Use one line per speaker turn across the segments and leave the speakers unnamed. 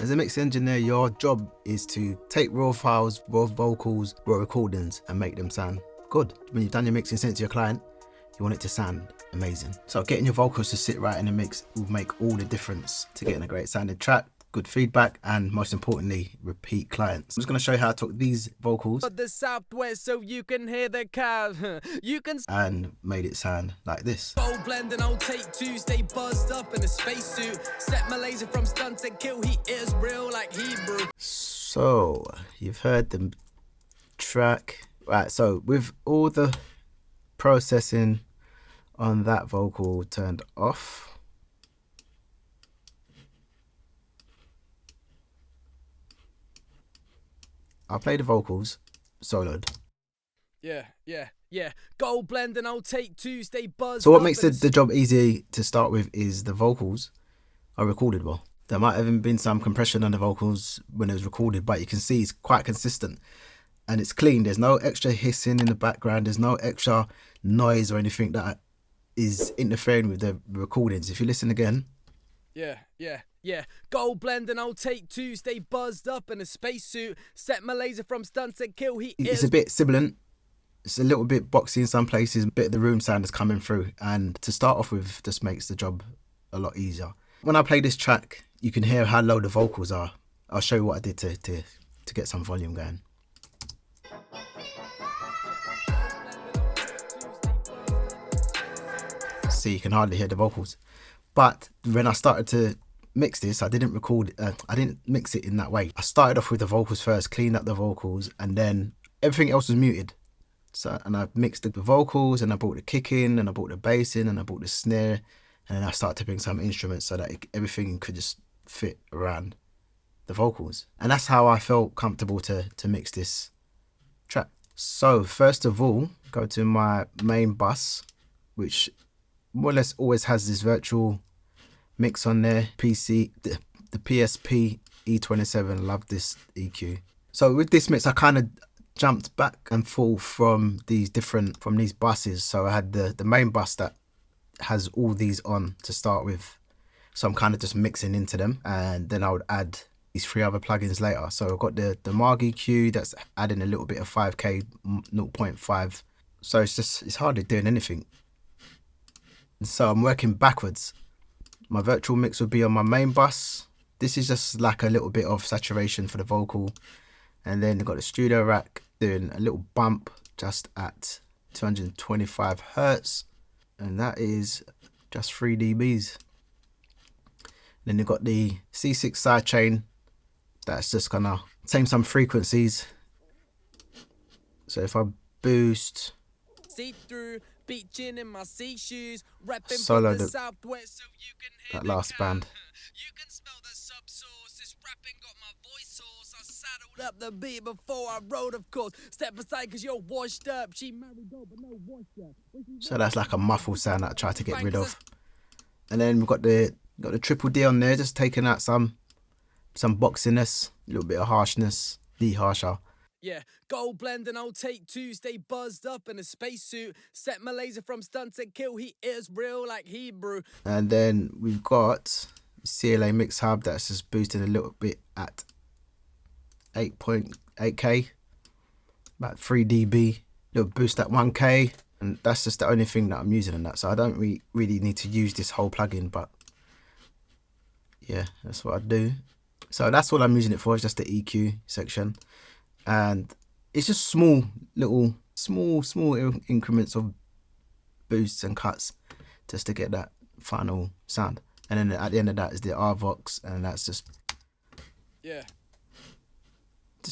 As a mix engineer, your job is to take raw files, raw vocals, raw recordings and make them sound good. When you've done your mixing sent to your client, you want it to sound amazing. So getting your vocals to sit right in the mix will make all the difference to getting a great sounding track, good feedback, and most importantly, repeat clients. I'm just going to show you how I took these vocals
the Southwest so you can hear the cows. You can
and made it sound like this.
Gold blend and I'll take two, stay buzzed up in a spacesuit. Set my laser from stun to kill, he is real like Hebrew.
So you've heard the track, right? So with all the processing on that vocal turned off, I'll play the vocals soloed.
Yeah. Gold blend and I'll take two, stay buzzed.
So what makes the job easy to start with is the vocals are recorded well. There might have been some compression on the vocals when it was recorded, but you can see it's quite consistent and it's clean. There's no extra hissing in the background. There's no extra noise or anything that is interfering with the recordings. If you listen again.
Yeah. Gold blend and I'll take two, stay buzzed up in a spacesuit. Set my laser from stun to kill,
It's a bit sibilant. It's a little bit boxy in some places. A bit of the room sound is coming through. And to start off with just makes the job a lot easier. When I play this track, you can hear how low the vocals are. I'll show you what I did to get some volume going. See, you can hardly hear the vocals. But when I started to mix this, I didn't mix it in that way. I started off with the vocals first, cleaned up the vocals, and then everything else was muted. So, and I mixed the vocals, and I brought the kick in, and I brought the bass in, and I brought the snare, and then I started to bring some instruments so that everything could just fit around the vocals. And that's how I felt comfortable to mix this track. So first of all, go to my main bus, which more or less always has this virtual mix on there. The PSP E27, love this EQ. So with this mix, I kind of jumped back and forth from these buses. So I had the main bus that has all these on to start with. So I'm kind of just mixing into them, and then I would add these three other plugins later. So I've got the Marg EQ that's adding a little bit of 5K 0.5. So it's hardly doing anything. So I'm working backwards. My virtual mix would be on my main bus. This is just like a little bit of saturation for the vocal. And then I've got the studio rack doing a little bump just at 225 Hertz. And that is just 3 dBs. Then you've got the C6 sidechain. That's just gonna tame some frequencies. So if I boost, solo that last band.
You can smell the subsource. This rapping got my voice source. I saddled up the beat before I wrote, of course. Step aside cause you're washed up. She married go but no washed up.
So that's like a muffled sound that I try to get rid of. And then we've got the triple D on there, just taking out some boxiness, a little bit of harshness, de-harsher.
Yeah, gold blend and I'll take two, stay buzzed up in a spacesuit. Set my laser from stun to kill, he is real like Hebrew.
And then we've got CLA Mix Hub that's just boosted a little bit at 8.8K, about 3 dB, little boost at 1K. And that's just the only thing that I'm using in that. So I don't really need to use this whole plugin, but yeah, that's what I do. So that's all I'm using it for, is just the EQ section. And it's just small increments of boosts and cuts just to get that final sound. And then at the end of that is the RVox, and that's just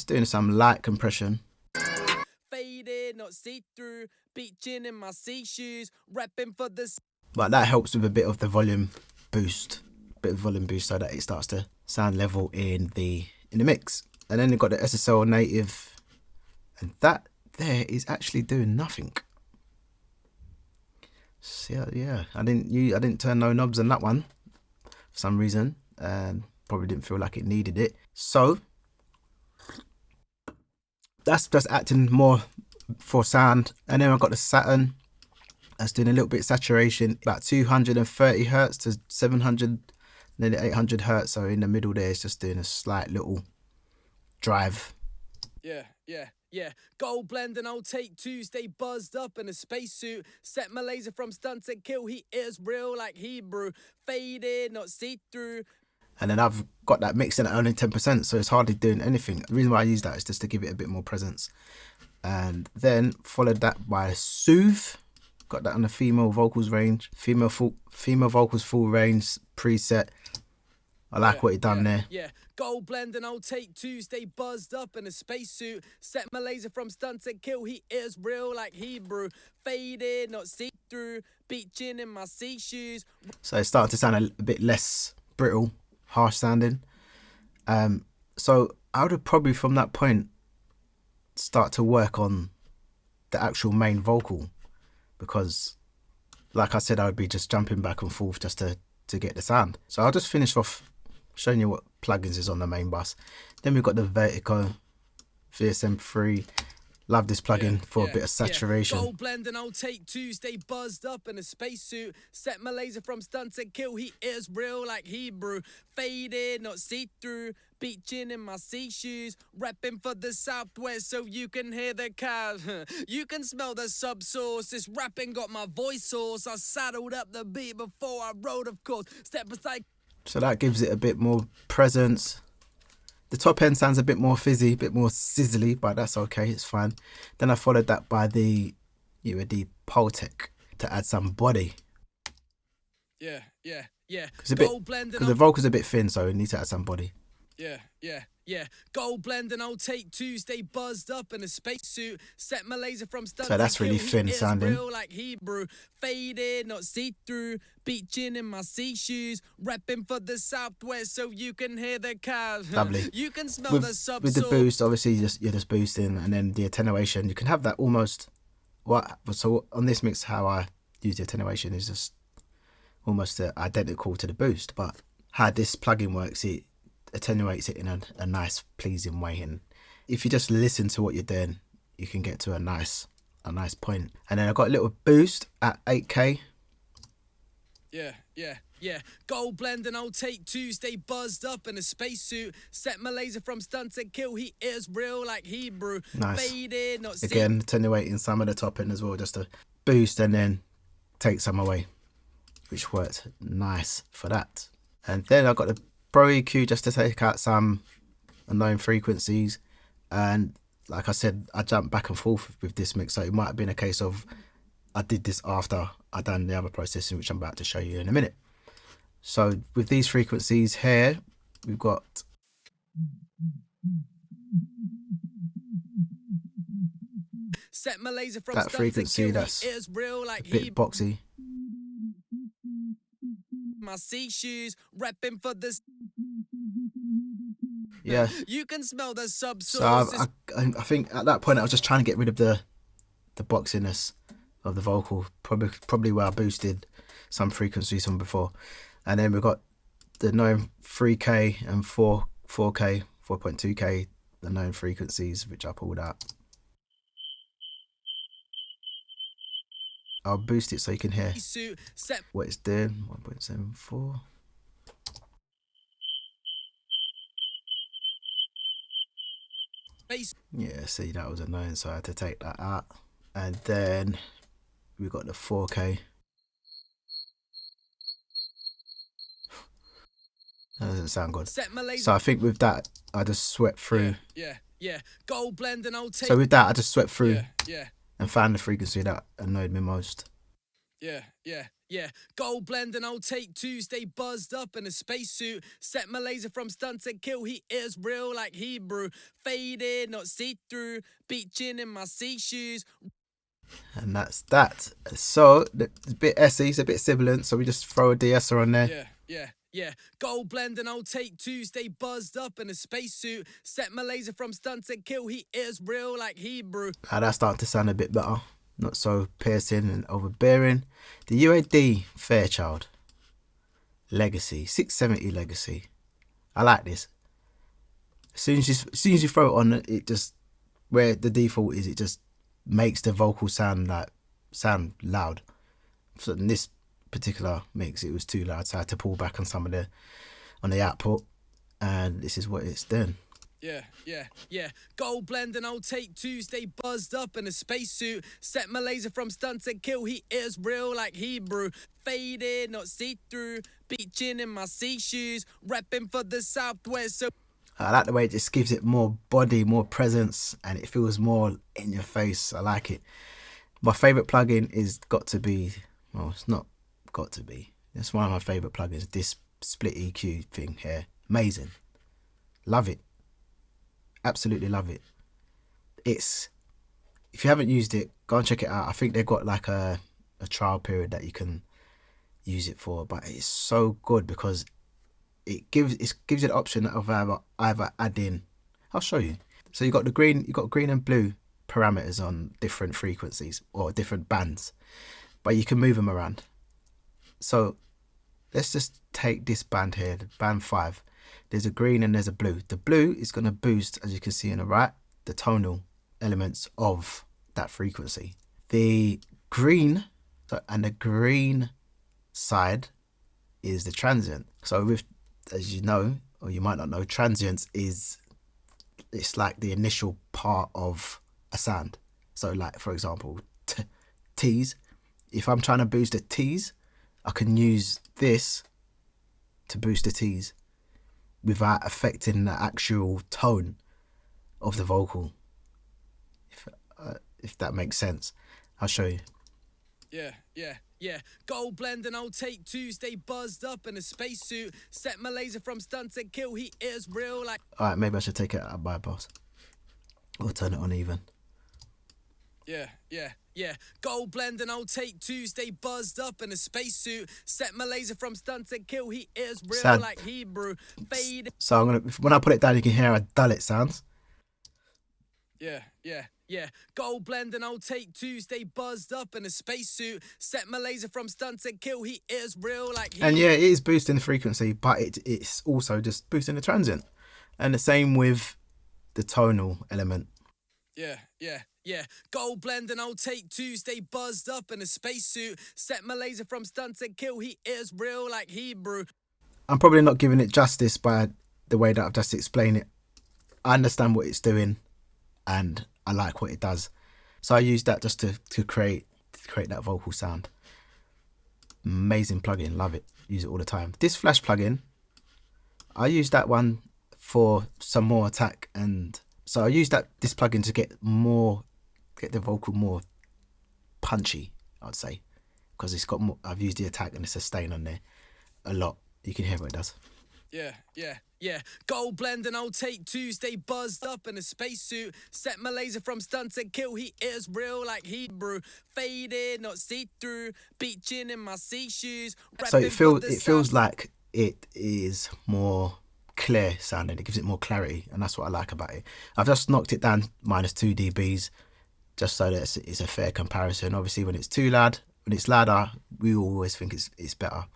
doing some light compression.
Faded, not see-through, beaching in my sea shoes, repping for this.
But that helps with a bit of the volume boost, so that it starts to sound level in the mix. And then you've got the SSL native, and that there is actually doing nothing. So yeah, I didn't turn no knobs on that one for some reason, and probably didn't feel like it needed it. So that's just acting more for sound. And then I've got the Saturn that's doing a little bit of saturation, about 230 Hertz to 700 Nearly 800 hertz, so in the middle there it's just doing a slight little drive.
Yeah. Gold blend and I'll take two. Stay buzzed up in a spacesuit. Set my laser from stunts and kill. He is real like Hebrew. Faded, not see-through.
And then I've got that mixing at only 10%, so it's hardly doing anything. The reason why I use that is just to give it a bit more presence. And then followed that by Soothe. Got that on the female vocals range. Female vocals full range preset. I like what he done there.
Yeah, gold blend and I'll take two. Stay buzzed up in a spacesuit. Set my laser from stunts and kill. He is real like Hebrew. Faded, not see-through. Beaching in my sea shoes.
So it's starting to sound a bit less brittle, harsh sounding. So I would have probably from that point start to work on the actual main vocal, because like I said, I would be just jumping back and forth just to get the sound. So I'll just finish off showing you what plugins is on the main bus. Then we've got the Vertigo VSM3. Love this plugin for a bit of saturation.
Gold blend and I'll take two. Stay buzzed up in a spacesuit. Set my laser from stunts and kill. He is real like Hebrew. Faded, not see-through. Beaching in my sea shoes. Repping for the Southwest so you can hear the cows. You can smell the subsource. This rapping got my voice source. I saddled up the beat before I wrote, of course. Step aside.
So that gives it a bit more presence. The top end sounds a bit more fizzy, a bit more sizzly, but that's okay, it's fine. Then I followed that by the UAD Poltec to add some body.
Yeah.
Because the vocal's a bit thin, so it needs to add some body.
Yeah. Gold blend and I'll take two. Stay buzzed up in a spacesuit. Set my laser from stunts.
So that's really thin sounding.
Real like Hebrew. Faded, not see-through. Beaching in my sea shoes. Repping for the Southwest so you can hear the cows.
Lovely.
You can smell the subsource.
With the boost, obviously you're just boosting, and then the attenuation, you can have that almost. So on this mix, how I use the attenuation is just almost identical to the boost, but how this plugin works, it attenuates it in a nice pleasing way, and if you just listen to what you're doing, you can get to a nice point. And then I've got a little boost at 8K.
Yeah. Gold blend and I'll take two. Stay buzzed up in a spacesuit. Set my laser from stunts and kill. He is real like Hebrew.
Nice.
Faded, not
Again, attenuating some of the top end as well, just to boost and then take some away, which worked nice for that. And then I've got the Pro EQ just to take out some unknown frequencies. And like I said, I jumped back and forth with this mix, so it might have been a case of I did this after I done the other processing, which I'm about to show you in a minute. So with these frequencies here, we've got
set my laser from
that frequency that's
is real like
a bit boxy.
My sea shoes, repping for this.
Yeah.
You can smell the subsource.
So I think at that point I was just trying to get rid of the boxiness of the vocal, probably where I boosted some frequencies from before. And then we've got the known 3K and 4K, 4.2K, the known frequencies, which I pulled out. I'll boost it so you can hear what it's doing. 1.74. Yeah, see, that was annoying, so I had to take that out. And then we got the 4K. That doesn't sound good. So I think with that, I just swept through.
Yeah. Gold blend and I'll take.
So with that, I just swept through.
Yeah.
And found the frequency that annoyed me most.
Yeah. Gold blend and I'll take two. Stay buzzed up in a spacesuit. Set my laser from stunts and kill. He is real like Hebrew. Faded, not see-through. Beaching in my sea shoes.
And that's that. So it's a bit SE, it's a bit sibilant, so we just throw a de-esser on there.
Yeah. Gold blend and I'll take two. Stay buzzed up in a spacesuit. Set my laser from stunts and kill. He is real like Hebrew.
Now that's starting to sound a bit better. Not so piercing and overbearing. The UAD Fairchild Legacy, 670 Legacy. I like this. As soon as you throw it on, it just, where the default is, it just makes the vocal sound loud. So in this particular mix, it was too loud, so I had to pull back on some of the output, and this is what it's doing.
Yeah. Gold blend and I'll take two. Stay buzzed up in a spacesuit. Set my laser from stun to kill. He is real like Hebrew. Faded, not see-through. Beaching in my sea shoes. Repping for the Southwest. So
I like the way it just gives it more body, more presence, and it feels more in your face. I like it. My favourite plugin is got to be, well, it's not got to be. It's one of my favourite plugins. This split EQ thing here. Amazing. Love it. Absolutely love it. It's, if you haven't used it, go and check it out. I think they've got like a trial period that you can use it for, but it's so good because it gives you the option of either adding, I'll show you. So you got green and blue parameters on different frequencies or different bands, but you can move them around. So let's just take this band here, band 5. There's a green and there's a blue. The blue is going to boost, as you can see on the right, the tonal elements of that frequency. The green, and the green side is the transient. So with, as you know, or you might not know, transients it's like the initial part of a sound. So like, for example, T's. If I'm trying to boost the T's, I can use this to boost the T's without affecting the actual tone of the vocal. If that makes sense. I'll show you.
Yeah. Gold blend and I'll take two. Stay buzzed up in a spacesuit. Set my laser from stun to kill. He is real like.
Alright, maybe I should take it out of bypass. Or turn it on even.
Yeah. Gold blend and I'll take two. Stay buzzed up in a spacesuit. Set my laser from stun to kill. He is real
Sad.
like Hebrew. Fade.
So when I put it down, you can hear how dull it sounds.
Yeah. Gold blend and I'll take two. Stay buzzed up in a spacesuit. Set my laser from stun to kill. He is real like Hebrew.
And yeah, it is boosting the frequency, but it's also just boosting the transient. And the same with the tonal element.
Yeah. Gold blend and I'll take two. Stay buzzed up in a spacesuit. Set my laser from stun to kill. He is real like Hebrew.
I'm probably not giving it justice by the way that I've just explained it. I understand what it's doing and I like what it does. So I use that just to create that vocal sound. Amazing plugin, love it. Use it all the time. This flash plugin, I use that one for some more attack, and so I use this plugin to get the vocal more punchy, I'd say, because it's got more. I've used the attack and the sustain on there a lot. You can hear what it does.
Yeah. Gold blend and I'll take two. Stay buzzed up in a spacesuit. Set my laser from stun to kill. He is real like Hebrew. Faded, not see-through. Beaching in my sea shoes.
So it feels like it is more clear sounding. It gives it more clarity, and that's what I like about it. I've just knocked it down -2 dBs just so that it's a fair comparison. Obviously, when it's louder, we always think it's better.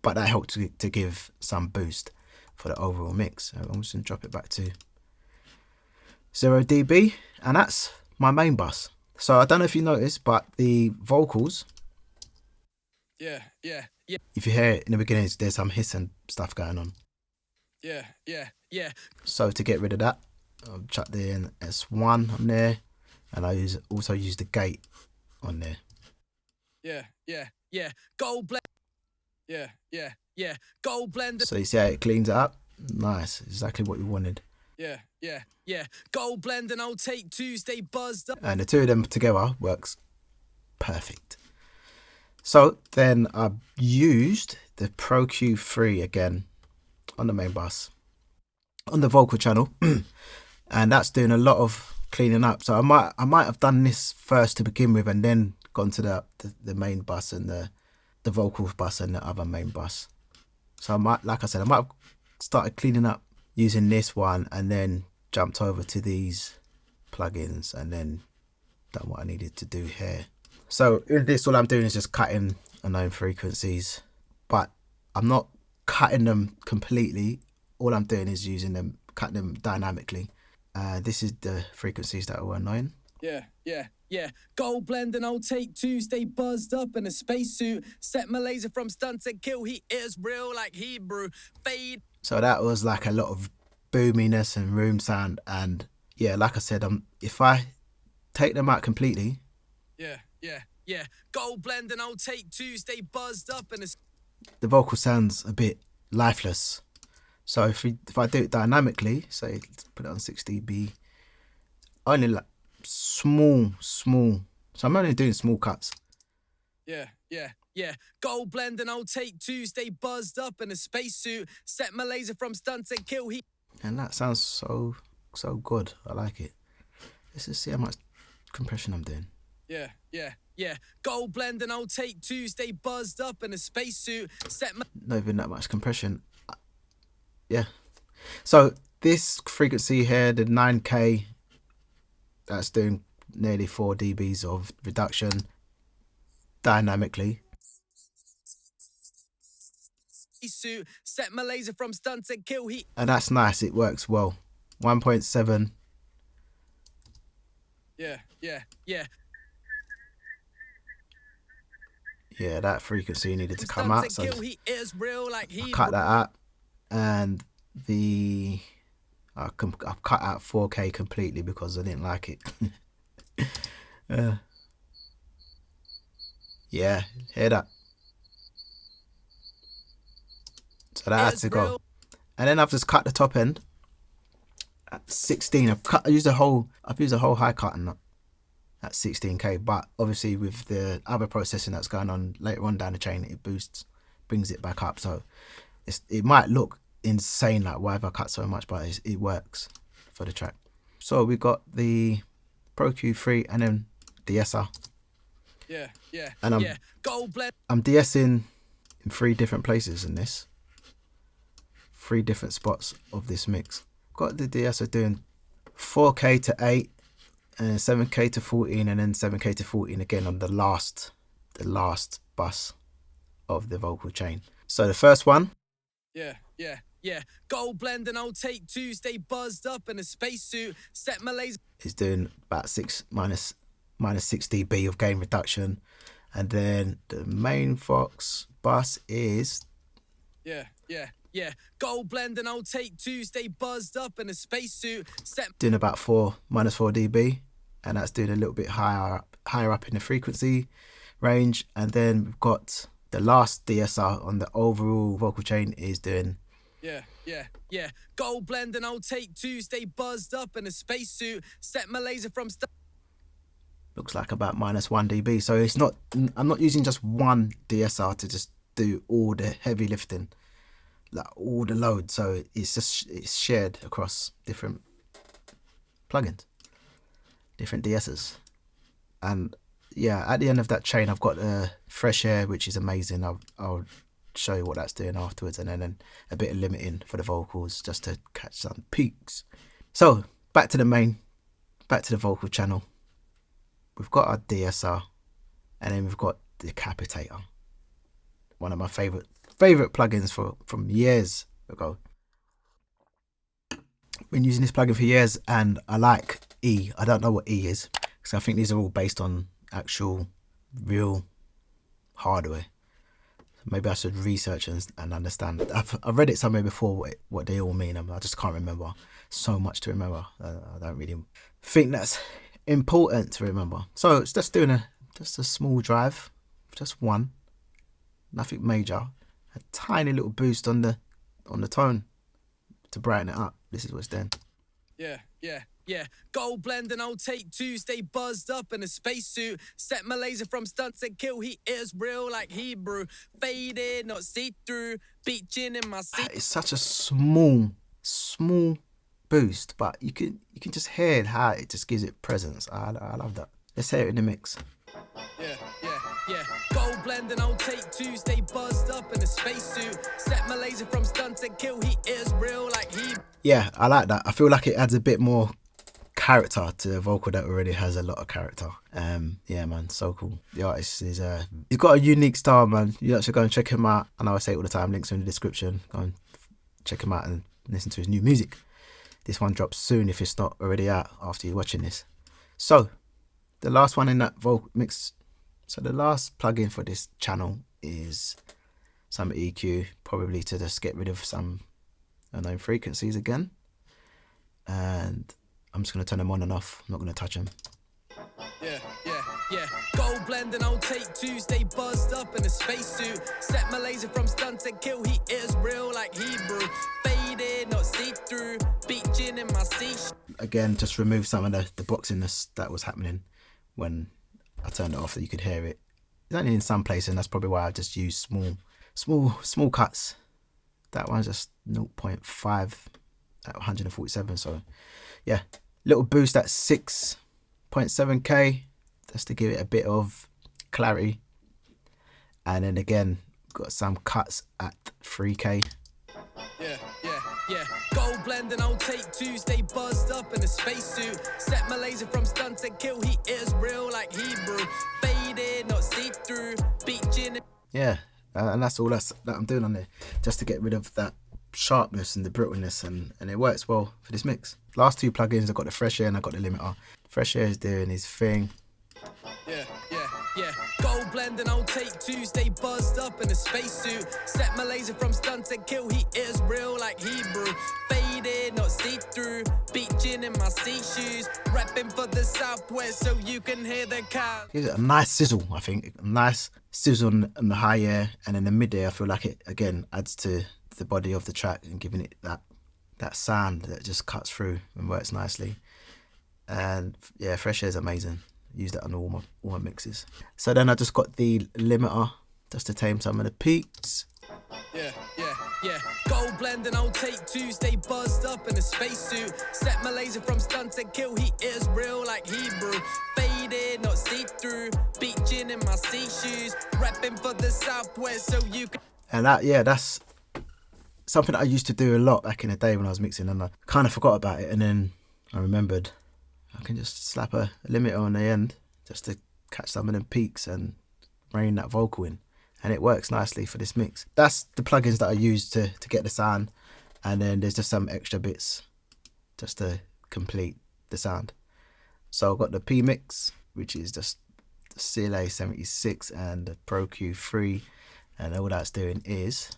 But that helped to give some boost for the overall mix. So I'm just going to drop it back to 0 dB, and that's my main bus. So I don't know if you noticed, but the vocals,
Yeah.
if you hear it in the beginning, there's some hiss and stuff going on.
Yeah.
So to get rid of that, I'll chuck the S1 on there, and I also use the gate on there.
Yeah. Gold blend. Yeah. Gold blend.
So you see how it cleans it up? Nice, exactly what you wanted.
Yeah. Gold blend and I'll take two. Stay buzzed up.
And the two of them together works perfect. So then I've used the Pro Q3 again on the main bus, on the vocal channel, and that's doing a lot of cleaning up. So I might have done this first to begin with, and then gone to the main bus and the vocal bus and the other main bus. So I might have started cleaning up using this one, and then jumped over to these plugins, and then done what I needed to do here. So in this, all I'm doing is just cutting unknown frequencies, but I'm not cutting them completely. All I'm doing is cutting them dynamically. This is the frequencies that are unknown.
Yeah. Gold blend and I'll take two. Stay buzzed up in a spacesuit. Set my laser from stun to kill. He is real like Hebrew. Fade.
So that was like a lot of boominess and room sound. And yeah, like I said, if I take them out completely.
Yeah. Gold blend and I'll take two. Stay buzzed up in a...
The vocal sounds a bit lifeless. So if I do it dynamically, say put it on 6 dB, only like small. So I'm only doing small cuts.
Yeah. Gold blend and I'll take two. Stay buzzed up in a spacesuit. Set my laser from stun to kill.
And that sounds so good. I like it. Let's just see how much compression I'm doing.
Yeah. Gold blend and I'll take two. Stay buzzed up in a spacesuit.
Not even that much compression. Yeah. So this frequency here, the 9K, that's doing nearly 4 dBs of reduction dynamically.
Set my laser from stun to kill.
And that's nice. It works well. 1.7.
Yeah.
Yeah, that frequency needed to come out. So
he is real like
I cut that out, and I've cut out 4K completely because I didn't like it. Yeah, hear that? So that had to go. And then I've just cut the top end at 16. I've used a whole high cut and at 16K, but obviously with the other processing that's going on later on down the chain, it brings it back up. So it might look insane, like why have I cut so much, but it works for the track. So we got the Pro Q3 and then DSR.
Yeah.
And I'm DSing in 3 different places in this. 3 different spots of this mix. Got the DSR doing 4K to 8 and 7K to 14 and then 7K to 14 again on the last bus of the vocal chain. So the first one.
Yeah. Gold blend and I'll take two. Stay buzzed up in a spacesuit. Set my laser.
Is doing about minus 6 dB of gain reduction. And then the main Fox bus is.
Yeah. Gold blend and I'll take two. Stay buzzed up in a spacesuit.
Doing about minus 4 dB, and that's doing a little bit higher up in the frequency range. And then we've got the last DSR on the overall vocal chain is doing.
Yeah. Gold blend and I'll take two. Stay buzzed up in a spacesuit. Set my laser from.
Looks like about minus 1 dB. So it's not. I'm not using just one DSR to just do all the heavy lifting, like all the load. So it's shared across different plugins, different DSs. And yeah, at the end of that chain, I've got fresh air, which is amazing. I'll show you what that's doing afterwards, and then a bit of limiting for the vocals just to catch some peaks. So back to the vocal channel. We've got our DSR, and then we've got the Decapitator, one of my favorite plugins from years ago. Been using this plugin for years, and I like E. I don't know what E is, because I think these are all based on actual real hardware. Maybe I should research and understand. I've read it somewhere before what they all mean. I just can't remember. So much to remember. I don't really think that's important to remember. So it's just doing a small drive, just one, nothing major. A tiny little boost on the tone to brighten it up. This is what's doing.
Yeah. Gold blend and I'll take two. Stay buzzed up in a spacesuit. Set my laser from stunts and kill. He is real like Hebrew. Faded, not see-through. Beaching in my seat.
It's such a small boost, but you can just hear how it just gives it presence. I love that. Let's hear it in the mix.
Yeah. Gold blend and I'll take two. Stay buzzed up in a spacesuit. Set my laser from stunts and kill. He is real like Hebrew. Yeah,
I like that. I feel like it adds a bit more character to a vocal that already has a lot of character. Yeah, man, so cool. The artist is he's got a unique style, man. You should go and check him out. I know I say it all the time, links are in the description. Go and check him out and listen to his new music. This one drops soon if it's not already out after you're watching this. So the last one in that vocal mix. So the last plugin for this channel is some EQ, probably to just get rid of some unknown frequencies again. And I'm just going to turn them on and off. I'm not going to touch them.
Yeah, gold blend and I'll take Tuesday buzzed up in a spacesuit. Set my laser from stun to kill, he is real like Hebrew. Faded, not see-through, beat gin in my sea.
Again, just remove some of the boxiness that was happening when I turned it off, that you could hear it. It's only in some places, and that's probably why I just use small cuts. That one's just 0.5 at 147, so yeah. Little boost at 6.7k, just to give it a bit of clarity. And then again, got some cuts at 3k.
Yeah, gold blend and I'll take Tuesday buzzed up in a spacesuit. Set my laser from stun to kill, he is real like Hebrew. Faded, not see-through, beat gin.
Yeah, and that's all that I'm doing on there, just to get rid of that sharpness and the brittleness, and it works well for this mix. Last two plugins, I've got the Fresh Air and I've got the Limiter. Fresh Air is doing his thing.
Yeah, gold blend and I'll take Tuesday buzzed up in a spacesuit. Set my laser from stun to kill, he is real like Hebrew. Faded, not see-through, beat gin in my sea shoes. Repping for the Southwest so you can hear the cows.
Gives it a nice sizzle, I think. A nice sizzle on the high air, and in the mid air I feel like it again adds to the body of the track and giving it that sound that just cuts through and works nicely. And yeah, Fresh Air is amazing. Use that on all my mixes. So then I just got the limiter just to tame some of the peaks.
Yeah. Gold blend and I'll take Tuesday buzzed up in a spacesuit. Set my laser from stun to kill, he is real like Hebrew. Faded, not see-through, beat gin in my sea shoes. Repping for the Southwest so you can.
And that's something that I used to do a lot back in the day when I was mixing, and I kind of forgot about it, and then I remembered I can just slap a limiter on the end just to catch some of them peaks and rein that vocal in, and it works nicely for this mix. That's the plugins that I use to get the sound, and then there's just some extra bits just to complete the sound. So I've got the P mix, which is just the CLA 76 and the Pro Q3, and all that's doing is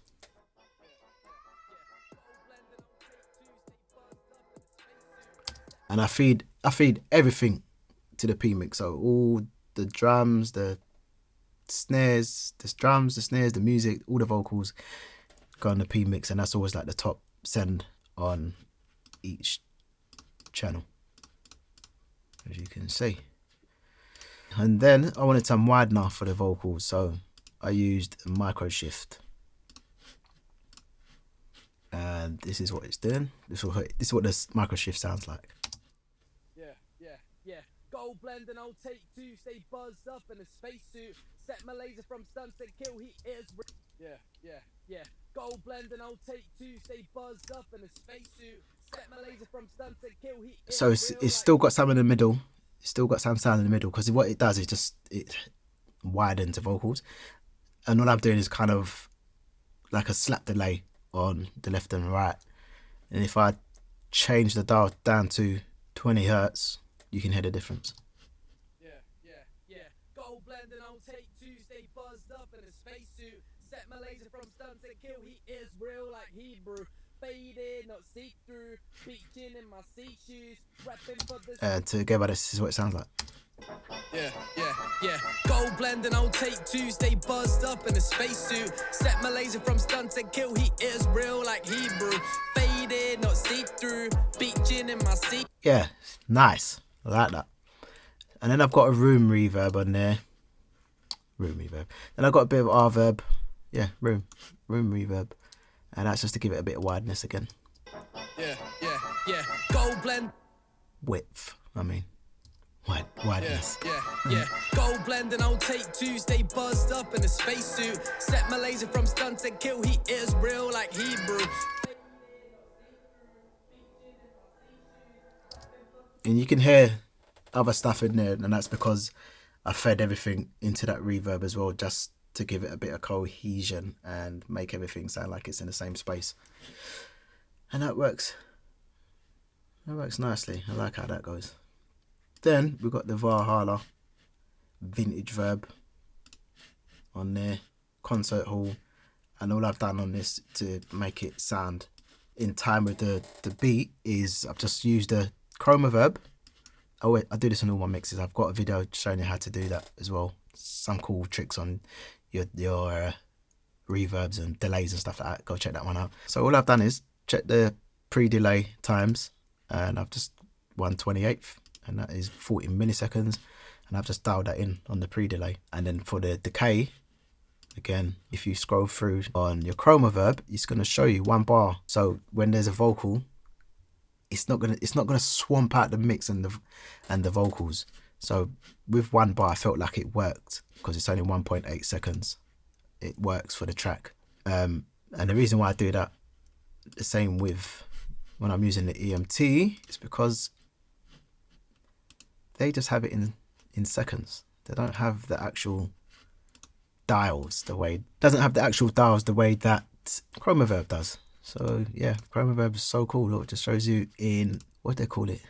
and I feed everything to the P mix. So all the drums, the snares, the music, all the vocals go on the P mix, and that's always like the top send on each channel, as you can see. And then I wanted some widener for the vocals, so I used a micro shift. And this is what it's doing. This is what this micro shift sounds like.
Yeah. Gold blend and I'll take Tuesday buzzed up in a spacesuit. Set my laser from stun to kill, he is. Yeah. Gold blend and I'll take Tuesday buzzed up in a spacesuit. Set my laser from stun to kill, he is.
So it's still got some in the middle. It's still got some sound in the middle, because what it does is just it widens the vocals, and all I'm doing is kind of like a slap delay on the left and right. And if I change the dial down to 20 hertz, you can hear the difference.
Yeah. Gold blend and I'll take Tuesday buzzed up in a spacesuit. Set my laser from stun to kill, he is real like Hebrew. Faded, not see-through, beat gin in my sea shoes. Repping for the.
Together, this is what it sounds like.
Yeah. Gold blend and I'll take Tuesday buzzed up in a spacesuit. Set my laser from stun to kill, he is real like Hebrew. Faded, not see-through, beat gin in my sea.
Yeah, nice. I like that. And then I've got a room reverb on there. Room reverb. Then I've got a bit of reverb. Yeah, room reverb. And that's just to give it a bit of wideness again.
Yeah. Gold blend.
Width, I mean. Wideness.
Yeah. Gold blend and I'll take Tuesday buzzed up in a spacesuit. Set my laser from stun to kill, he is real like Hebrew.
And you can hear other stuff in there, and that's because I fed everything into that reverb as well, just to give it a bit of cohesion and make everything sound like it's in the same space. And that works nicely. I like how that goes. Then we've got the Valhalla vintage verb on there, concert hall, and all I've done on this to make it sound in time with the beat is I've just used a chroma verb. Oh, I do this on all my mixes. I've got a video showing you how to do that as well. Some cool tricks on your reverbs and delays and stuff like that. Go check that one out. So all I've done is check the pre-delay times, and I've just 1/28th, and that is 40 milliseconds, and I've just dialed that in on the pre-delay. And then for the decay, again, if you scroll through on your chroma verb, it's going to show you 1 bar. So when there's a vocal, it's not gonna swamp out the mix and the vocals. So with 1 bar, I felt like it worked because it's only 1.8 seconds. It works for the track. And the reason why I do that, the same with when I'm using the EMT, is because they just have it in seconds. They don't have the actual dials the way that chroma verb does. So yeah, chroma verb is so cool. Look, it just shows you in, what do they call it,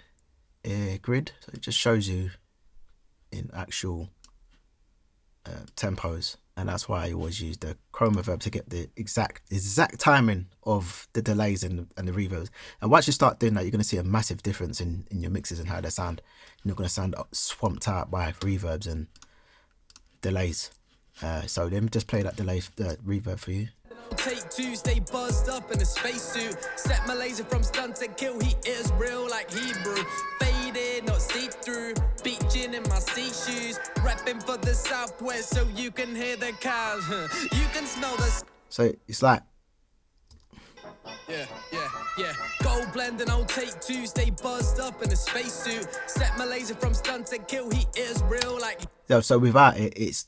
grid. So it just shows you in actual tempos, and that's why I always use the chroma verb to get the exact timing of the delays and the reverbs. And once you start doing that, you're going to see a massive difference in your mixes and how they sound. You're not going to sound swamped out by reverbs and delays. So let me just play that delay, reverb for you.
Take 2, stay buzzed up in a spacesuit. Set my laser from stunt to kill. He is real like Hebrew. Faded, not see-through. Beaching in my sea shoes. Repping for the Southwest so you can hear the cows. You can smell the...
So it's like...
Yeah. Gold blend and I'll take 2, stay buzzed up in a spacesuit. Set my laser from stunt to kill. He is real like...
Yeah, so without it, it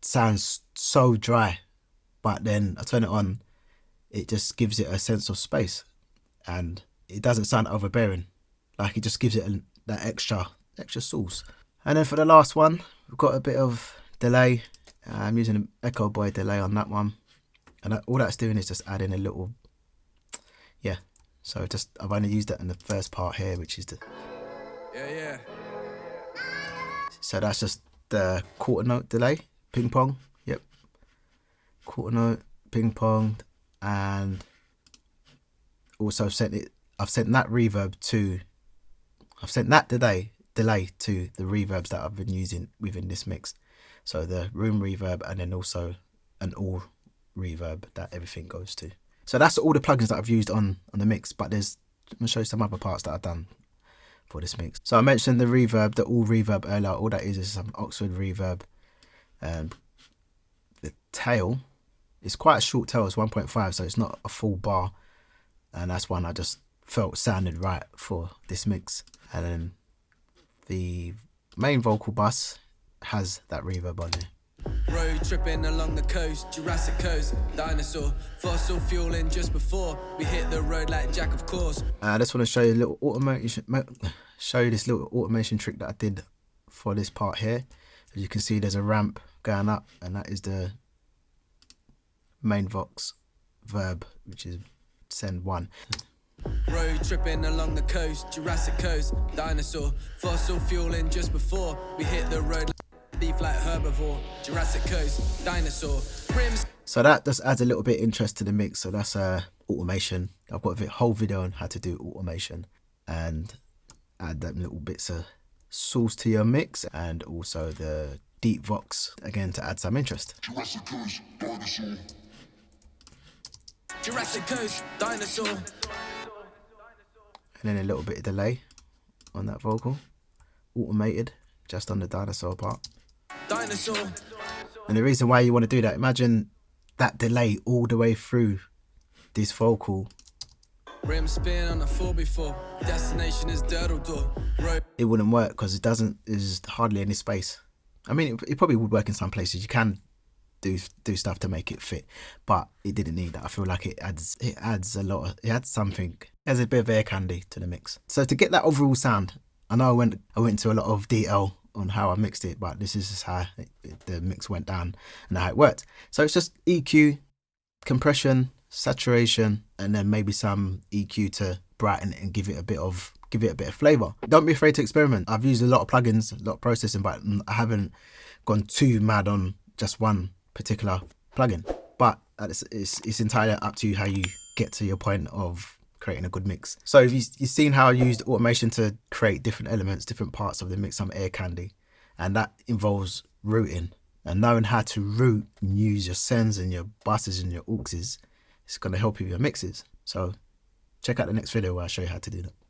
sounds so dry. But then I turn it on, it just gives it a sense of space, and it doesn't sound overbearing. Like, it just gives it that extra sauce. And then for the last one, we've got a bit of delay. I'm using an Echo Boy delay on that one, and all that's doing is just adding a little, yeah. So I've only used that in the first part here, which is the
yeah.
So that's just the quarter note delay, ping pong. Yep. Quarter note, ping pong, and also I've sent that delay to the reverbs that I've been using within this mix. So the room reverb, and then also an all reverb that everything goes to. So that's all the plugins that I've used on the mix, but I'm gonna show you some other parts that I've done for this mix. So I mentioned the reverb, the all reverb earlier. All that is some Oxford reverb, and the tail, it's quite a short tail, it's 1.5, so it's not a full bar, and that's one I just felt sounded right for this mix. And then the main vocal bus has that reverb on here.
Road tripping along the coast, Jurassic Coast, dinosaur, fossil fueling just before we hit the road like Jack, of course.
I just want to show you a little this little automation trick that I did for this part here. As you can see, there's a ramp going up, and that is the main vox verb, which is send 1.
Road tripping along the coast, Jurassic Coast, dinosaur, fossil fueling just before we hit the road like beef like herbivore, Jurassic Coast, dinosaur, rims.
So that just adds a little bit of interest to the mix. So that's automation. I've got a whole video on how to do automation and add them little bits of sauce to your mix, and also the deep vox again to add some interest.
Jurassic Coast, dinosaur.
Jurassic Coast, dinosaur.
And then a little bit of delay on that vocal, automated just on the dinosaur part.
Dinosaur.
And the reason why you want to do that, imagine that delay all the way through this vocal.
Rim spin on a 4x4. Destination is Dirtle Door.
It wouldn't work because there's hardly any space. I mean, it probably would work in some places. You can do stuff to make it fit, but it didn't need that. I feel like it adds a lot. It adds something. It has a bit of air candy to the mix. So to get that overall sound, I know I went into a lot of detail on how I mixed it, but this is just how the mix went down and how it worked. So it's just EQ, compression, saturation, and then maybe some EQ to brighten it and give it a bit of flavor. Don't be afraid to experiment. I've used a lot of plugins, a lot of processing, but I haven't gone too mad on just one particular plugin. But it's entirely up to you how you get to your point of creating a good mix. So if you've seen how I used automation to create different elements, different parts of the mix, some air candy, and that involves routing. And knowing how to route and use your sends and your buses and your auxes, it's going to help you with your mixes. So check out the next video where I show you how to do that.